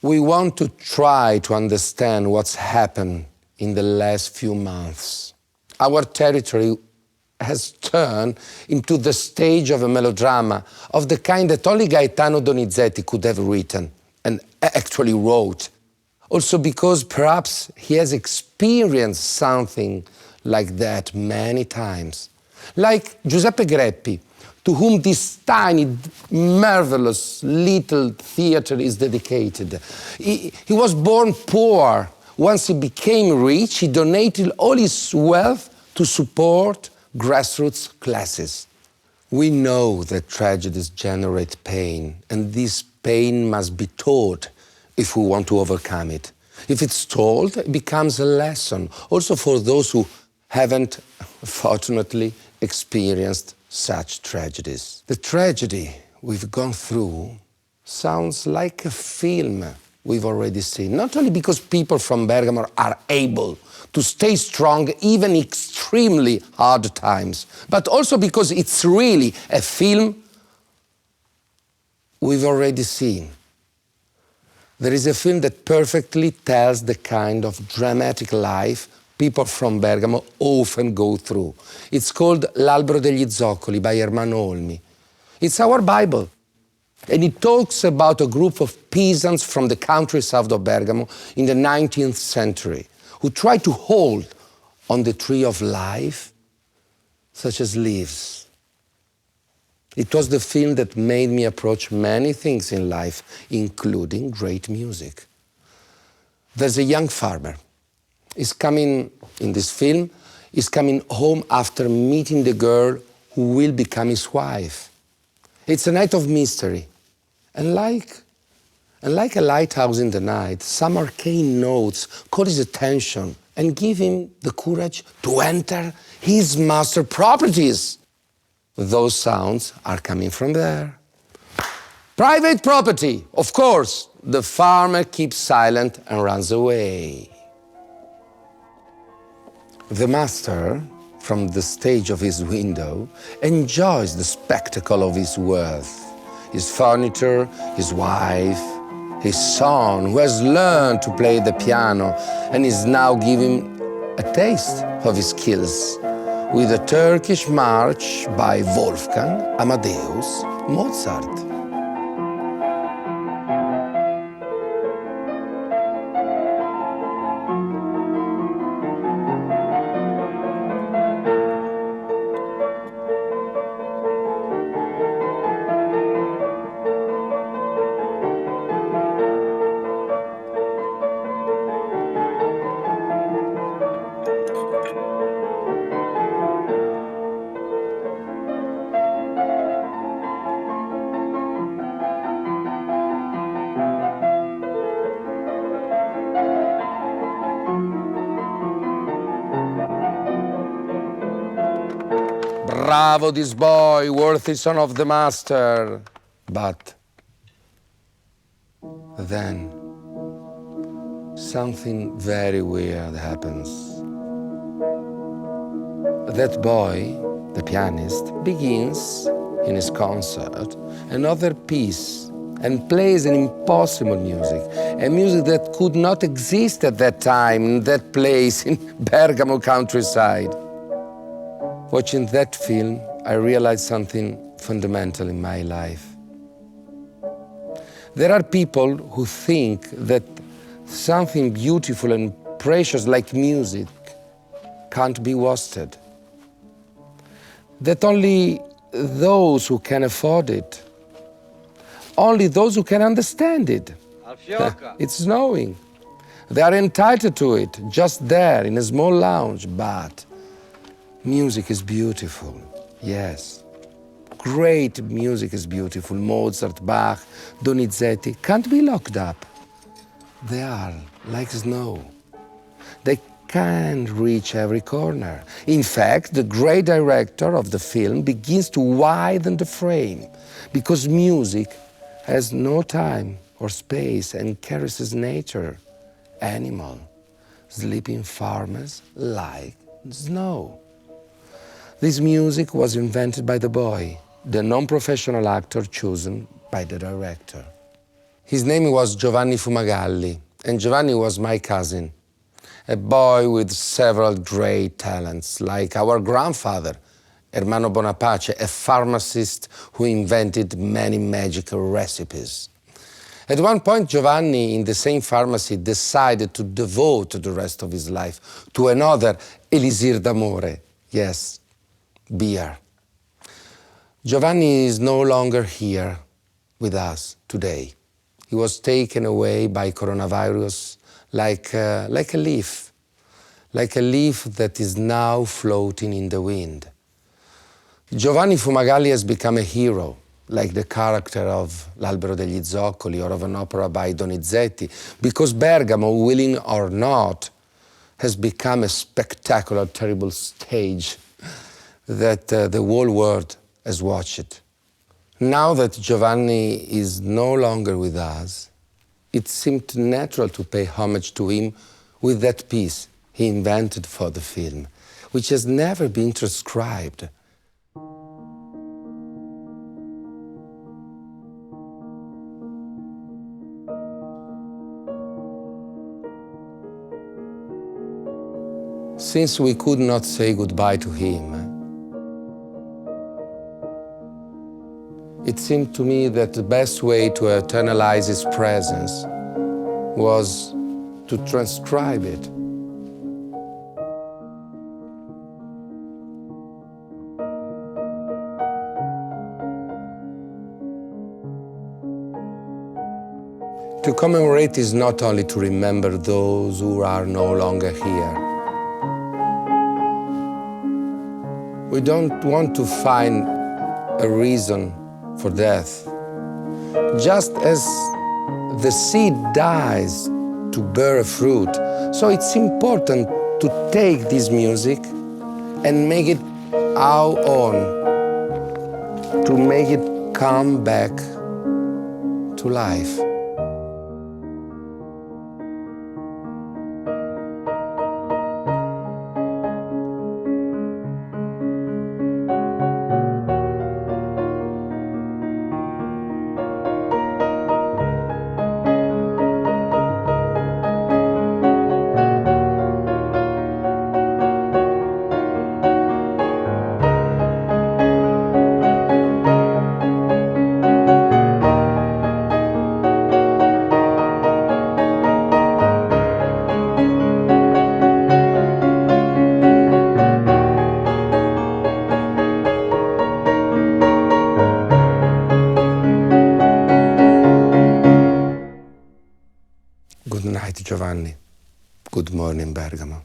We want to try to understand what's happened in the last few months. Our territory has turned into the stage of a melodrama of the kind that only Gaetano Donizetti could have written and actually wrote. Also because perhaps he has experienced something like that many times. Like Giuseppe Greppi, to whom this tiny, marvelous little theater is dedicated. He was born poor. Once he became rich, he donated all his wealth to support grassroots classes. We know that tragedies generate pain, and this pain must be taught if we want to overcome it. If it's told, it becomes a lesson, also for those who haven't, fortunately, experienced such tragedies. The tragedy we've gone through sounds like a film we've already seen, not only because people from Bergamo are able to stay strong even in extremely hard times, but also because it's really a film we've already seen. There is a film that perfectly tells the kind of dramatic life people from Bergamo often go through. It's called L'albero degli zoccoli by Ermanno Novali. It's our Bible. And it talks about a group of peasants from the countryside of Bergamo in the 19th century who tried to hold on the tree of life, such as leaves. It was the film that made me approach many things in life, including great music. There's a young farmer. He's coming, in this film, he's coming home after meeting the girl who will become his wife. It's a night of mystery. And like a lighthouse in the night, some arcane notes call his attention and give him the courage to enter his master properties. Those sounds are coming from there. Private property, of course. The farmer keeps silent and runs away. The master, from the stage of his window, enjoys the spectacle of his wealth. His furniture, his wife, his son, who has learned to play the piano and is now giving a taste of his skills with a Turkish march by Wolfgang Amadeus Mozart. Bravo, this boy, worthy son of the master. But then something very weird happens. That boy, the pianist, begins in his concert another piece and plays an impossible music, a music that could not exist at that time, in that place, in Bergamo countryside. Watching that film, I realized something fundamental in my life. There are people who think that something beautiful and precious like music can't be wasted. That only those who can afford it, only those who can understand it. It's snowing. They are entitled to it, just there in a small lounge, but music is beautiful, yes. Great music is beautiful. Mozart, Bach, Donizetti can't be locked up. They are like snow. They can't reach every corner. In fact, the great director of the film begins to widen the frame because music has no time or space and caresses nature, animal, sleeping farmers like snow. This music was invented by the boy, the non-professional actor chosen by the director. His name was Giovanni Fumagalli, and Giovanni was my cousin, a boy with several great talents, like our grandfather, Ermanno Bonapace, a pharmacist who invented many magical recipes. At one point, Giovanni, in the same pharmacy, decided to devote the rest of his life to another elisir d'amore, yes, beer. Giovanni is no longer here with us today. He was taken away by coronavirus like a leaf that is now floating in the wind. Giovanni Fumagalli has become a hero, like the character of L'Albero degli Zoccoli or of an opera by Donizetti, because Bergamo, willing or not, has become a spectacular, terrible stage that the whole world has watched. Now that Giovanni is no longer with us, it seemed natural to pay homage to him with that piece he invented for the film, which has never been transcribed. Since we could not say goodbye to him, it seemed to me that the best way to eternalize his presence was to transcribe it. To commemorate is not only to remember those who are no longer here. We don't want to find a reason for death. Just as the seed dies to bear a fruit, so it's important to take this music and make it our own, to make it come back to life. Good night, Giovanni. Good morning, Bergamo.